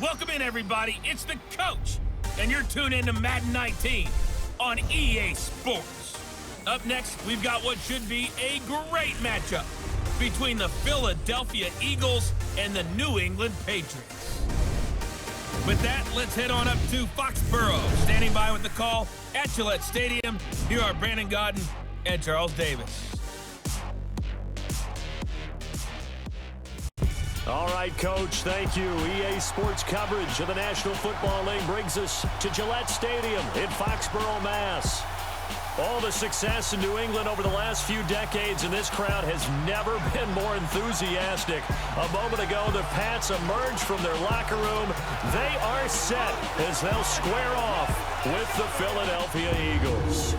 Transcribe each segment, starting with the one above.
Welcome in, everybody. It's the coach, and you're tuned in to Madden 19 on EA Sports. Up next, we've got what should be a great matchup between the Philadelphia Eagles and the New England Patriots. With that, let's head on up to Foxborough. Standing by with the call at Gillette Stadium, here are Brandon Godden and Charles Davis. All right, Coach, thank you. EA Sports coverage of the National Football League brings us to Gillette Stadium in Foxborough, Mass. All the success in New England over the last few decades, and this crowd has never been more enthusiastic. A moment ago, the Pats emerged from their locker room. They are set as they'll square off with the Philadelphia Eagles.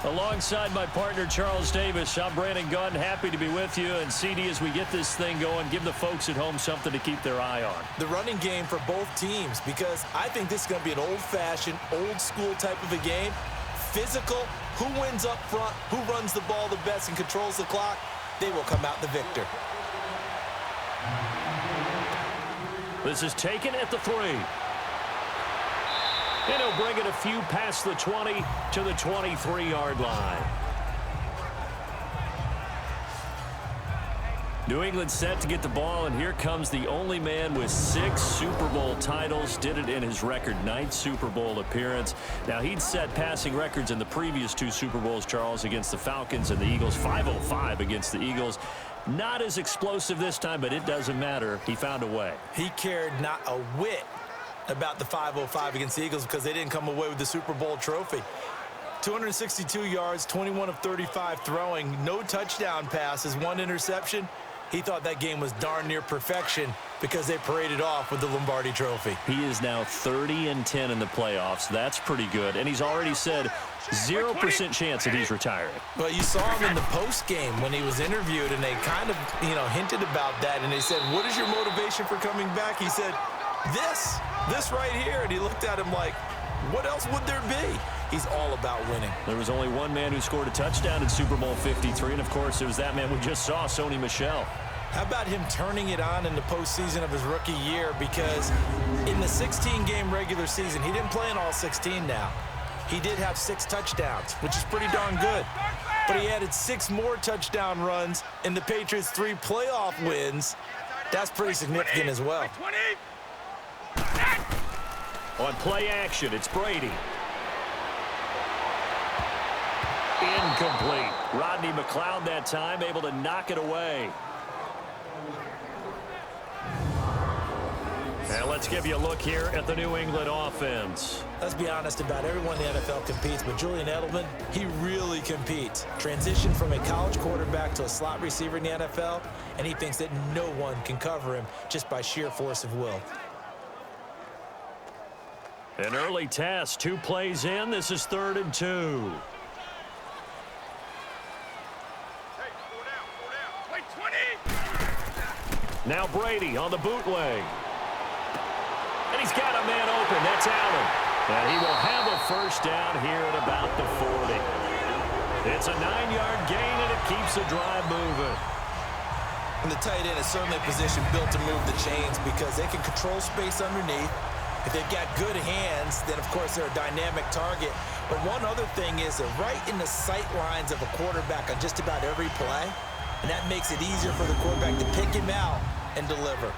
Alongside my partner, Charles Davis, I'm Brandon Gunn. Happy to be with you. And CD, as we get this thing going, give the folks at home something to keep their eye on. The running game for both teams, because I think this is going to be an old-fashioned, old-school type of a game. Physical, who wins up front, who runs the ball the best and controls the clock, they will come out the victor. This is taken at the 3. And he'll bring it a few past the 20 to the 23-yard line. New England set to get the ball, and here comes the only man with 6 Super Bowl titles. Did it in his record 9th Super Bowl appearance. Now, he'd set passing records in the previous 2 Super Bowls, Charles, against the Falcons and the Eagles. 505 against the Eagles. Not as explosive this time, but it doesn't matter. He found a way. He cared not a whit about the 505 against the Eagles because they didn't come away with the Super Bowl trophy. 262 yards, 21 of 35 throwing, no touchdown passes, 1 interception. He thought that game was darn near perfection because they paraded off with the Lombardi trophy. He is now 30-10 in the playoffs. That's pretty good. And he's already said 0% chance that he's retiring. But you saw him in the post game when he was interviewed, and they kind of, hinted about that. And they said, "What is your motivation for coming back?" He said, This right here. And he looked at him like, what else would there be? He's all about winning. There was only one man who scored a touchdown in Super Bowl 53, and of course it was that man we just saw, Sony Michel. How about him turning it on in the postseason of his rookie year? Because in the 16-game regular season, he didn't play in all 16 now. He did have 6 touchdowns, which is pretty darn good. But he added 6 more touchdown runs in the Patriots' 3 playoff wins. That's pretty significant as well. On play action, it's Brady. Incomplete. Rodney McLeod that time able to knock it away. And let's give you a look here at the New England offense. Let's be honest, about everyone in the NFL competes, but Julian Edelman, he really competes. Transitioned from a college quarterback to a slot receiver in the NFL, and he thinks that no one can cover him just by sheer force of will. An early test, 2 plays in. This is 3rd and 2. Now Brady on the bootleg. And he's got a man open. That's Allen. And he will have a first down here at about the 40. It's a 9-yard gain, and it keeps the drive moving. And the tight end is certainly a position built to move the chains because they can control space underneath. If they've got good hands, then, of course, they're a dynamic target. But one other thing is they're right in the sight lines of a quarterback on just about every play, and that makes it easier for the quarterback to pick him out and deliver.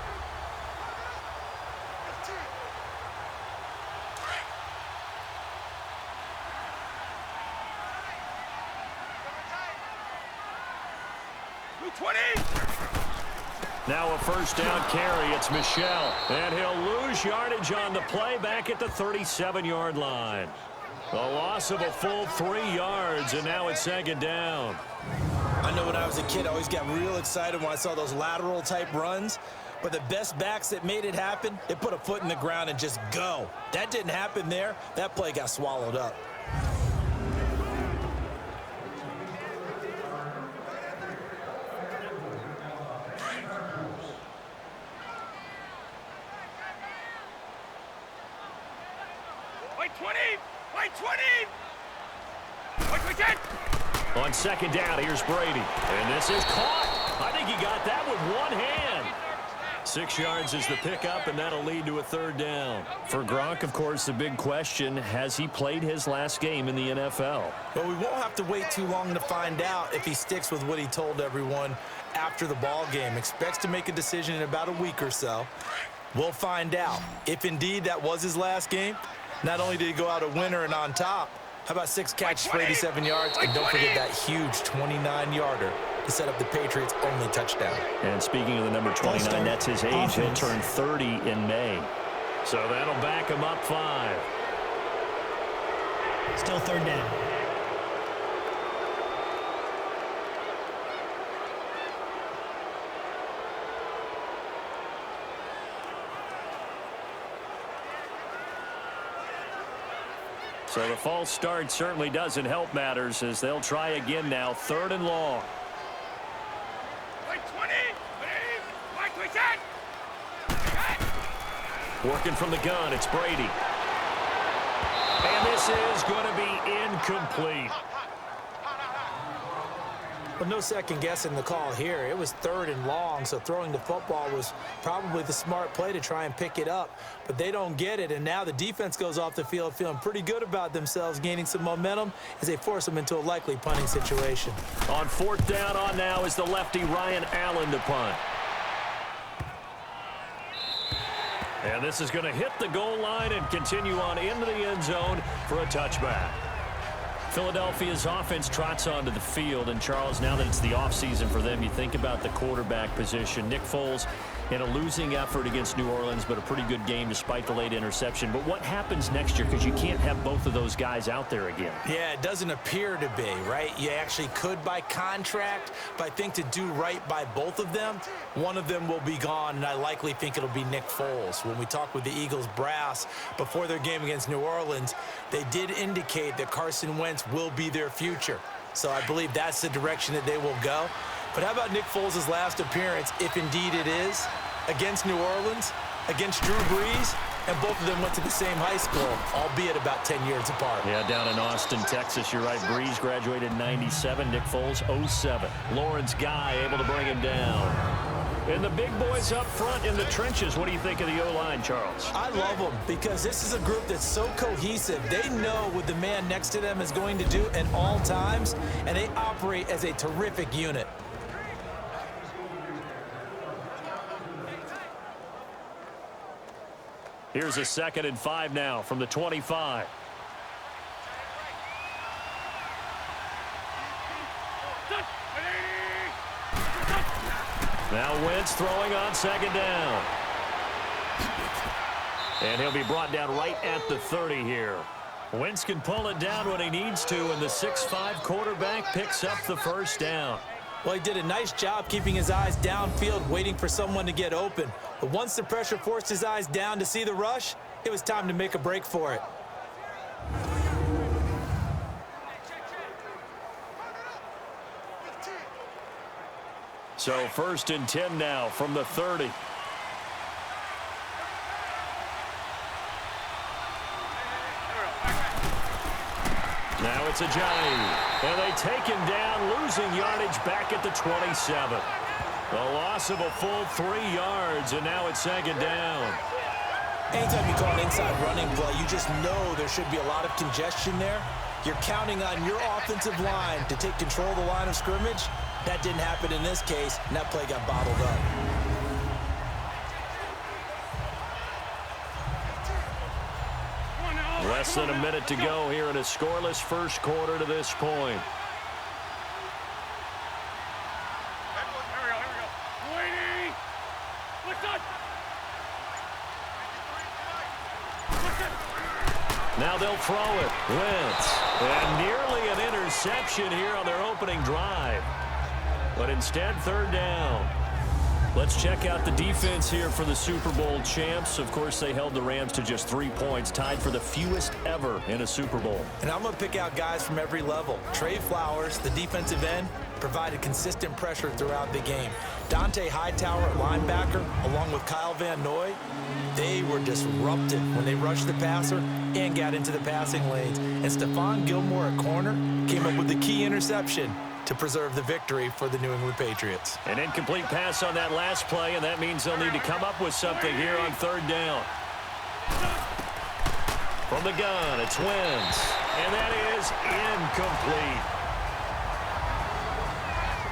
Now a first down carry. It's Michel. And he'll lose yardage on the play back at the 37-yard line. A loss of a full 3 yards, and now it's 2nd down. I know when I was a kid, I always got real excited when I saw those lateral-type runs. But the best backs that made it happen, they put a foot in the ground and just go. That didn't happen there. That play got swallowed up. On 2nd down, here's Brady. And this is caught. I think he got that with one hand. 6 yards is the pickup, and that'll lead to a third down. For Gronk, of course, the big question, has he played his last game in the NFL? Well, we won't have to wait too long to find out if he sticks with what he told everyone after the ball game. Expects to make a decision in about a week or so. We'll find out. If indeed that was his last game, not only did he go out a winner and on top, how about 6 catches for 87 yards? And don't forget that huge 29-yarder to set up the Patriots' only touchdown. And speaking of the number 29, that's his age. He'll turn 30 in May. So that'll back him up 5. Still third down. So the false start certainly doesn't help matters as they'll try again now. 3rd and long. Working from the gun, it's Brady. And this is going to be incomplete. Well, no second guessing the call here. It was 3rd and long, so throwing the football was probably the smart play to try and pick it up. But they don't get it, and now the defense goes off the field feeling pretty good about themselves, gaining some momentum as they force them into a likely punting situation. On 4th down on now is the lefty Ryan Allen to punt. And this is going to hit the goal line and continue on into the end zone for a touchback. Philadelphia's offense trots onto the field, and Charles, now that it's the offseason for them, you think about the quarterback position. Nick Foles in a losing effort against New Orleans, but a pretty good game despite the late interception. But what happens next year? Because you can't have both of those guys out there again. Yeah, it doesn't appear to be, right? You actually could by contract, but I think to do right by both of them, one of them will be gone, and I likely think it'll be Nick Foles. When we talked with the Eagles brass before their game against New Orleans, they did indicate that Carson Wentz will be their future. So I believe that's the direction that they will go. But how about Nick Foles' last appearance, if indeed it is, against New Orleans, against Drew Brees, and both of them went to the same high school, albeit about 10 years apart. Yeah, down in Austin, Texas, you're right. Brees graduated in 97, Nick Foles 07. Lawrence Guy able to bring him down. And the big boys up front in the trenches. What do you think of the O-line, Charles? I love them because this is a group that's so cohesive. They know what the man next to them is going to do at all times, and they operate as a terrific unit. Here's a 2nd and 5 now from the 25. Now Wentz throwing on 2nd down. And he'll be brought down right at the 30 here. Wentz can pull it down when he needs to, and the 6'5" quarterback picks up the 1st down. Well, he did a nice job keeping his eyes downfield, waiting for someone to get open. But once the pressure forced his eyes down to see the rush, it was time to make a break for it. So 1st and 10 now from the 30. Now it's Ajayi. And they take him down, losing yardage back at the 27. A loss of a full 3 yards, and now it's 2nd down. Anytime you call an inside running play, you just know there should be a lot of congestion there. You're counting on your offensive line to take control of the line of scrimmage. That didn't happen in this case, and that play got bottled up. Less than a minute to go here in a scoreless first quarter to this point. Now they'll throw it. Wentz. And nearly an interception here on their opening drive. But instead, 3rd down. Let's check out the defense here for the Super Bowl champs. Of course, they held the Rams to just 3 points, tied for the fewest ever in a Super Bowl. And I'm going to pick out guys from every level. Trey Flowers, the defensive end, provided consistent pressure throughout the game. Dante Hightower at linebacker, along with Kyle Van Noy, they were disruptive when they rushed the passer and got into the passing lanes. And Stephon Gilmore at corner came up with the key interception to preserve the victory for the New England Patriots. An incomplete pass on that last play, and that means they'll need to come up with something here on third down. From the gun, it's Wentz, and that is incomplete.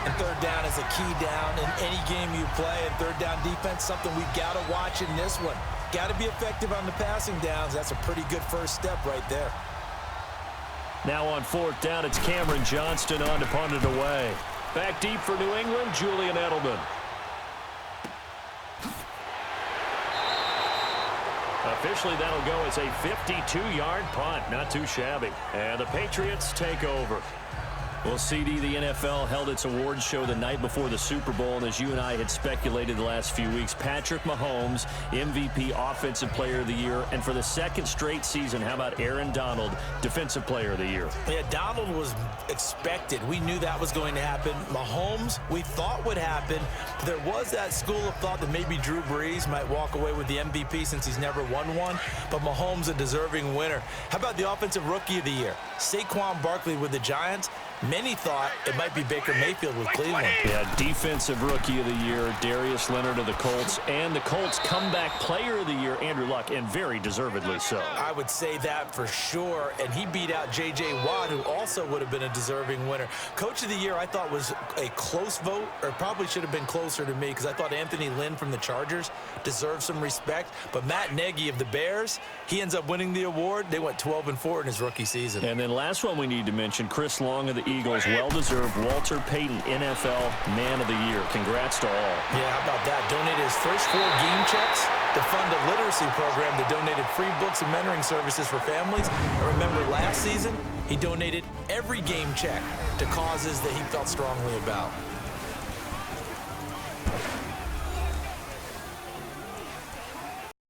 And third down is a key down in any game you play, and third down defense, something we've got to watch in this one. Got to be effective on the passing downs. That's a pretty good first step right there. Now on fourth down, it's Cameron Johnston on to punt it away. Back deep for New England, Julian Edelman. Officially, that'll go as a 52-yard punt. Not too shabby. And the Patriots take over. Well, CD, the NFL held its awards show the night before the Super Bowl, and as you and I had speculated the last few weeks, Patrick Mahomes, MVP Offensive Player of the Year, and for the second straight season, how about Aaron Donald, Defensive Player of the Year? Yeah, Donald was expected. We knew that was going to happen. Mahomes, we thought would happen. There was that school of thought that maybe Drew Brees might walk away with the MVP since he's never won one, but Mahomes a deserving winner. How about the Offensive Rookie of the Year? Saquon Barkley with the Giants. Many thought it might be Baker Mayfield with Cleveland. Yeah, Defensive Rookie of the Year, Darius Leonard of the Colts, and the Colts Comeback Player of the Year, Andrew Luck, and very deservedly so. I would say that for sure, and he beat out J.J. Watt, who also would have been a deserving winner. Coach of the Year, I thought was a close vote, or probably should have been closer to me, because I thought Anthony Lynn from the Chargers deserved some respect, but Matt Nagy of the Bears, he ends up winning the award. They went 12-4 in his rookie season. And then last one we need to mention, Chris Long of the Eagles, well-deserved Walter Payton NFL Man of the Year. Congrats to all. Yeah, how about that? Donated his first 4 game checks to fund a literacy program that donated free books and mentoring services for families. I remember last season, he donated every game check to causes that he felt strongly about.